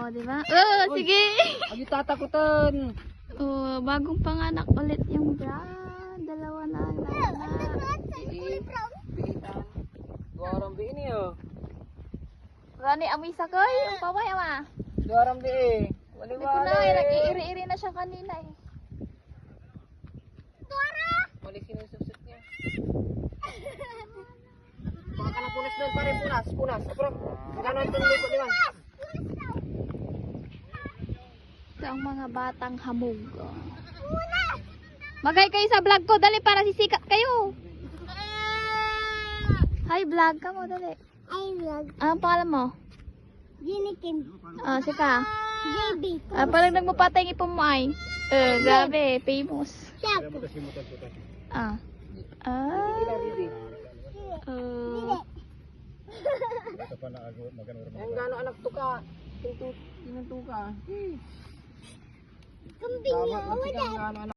Oh, di ba? Oh, sige. Ay, tatakutan. Oh, bagong panganak ulit yung brand. Dalawa na ang nanganak. Duarang bi ini yo. Rani, amoy sakay. Yung pamay, ama. Duarang bi eh. Hindi ko na, nag-iiri-iri na siya kanina eh. Mali sinusubsut niya. Baka ka na punas doon, pare, punas. Pero, magkano ang tuloy ko, di ba? Ito ang mga batang hamog. Oh. Magay kayo sa vlog ko, dali para sisikat kayo. Hi vlog ka mo, dali. Ay, vlog. Anong pangalan mo? Jenny Kim. Ah, sika. JB. Parang nagmapatay ng ipon mo ay. Grabe, famous. Chapo. Ah. Ang gano'n anak to ka. Tinunto ka. Kambing Dapat yun. magsigang gano'n anak.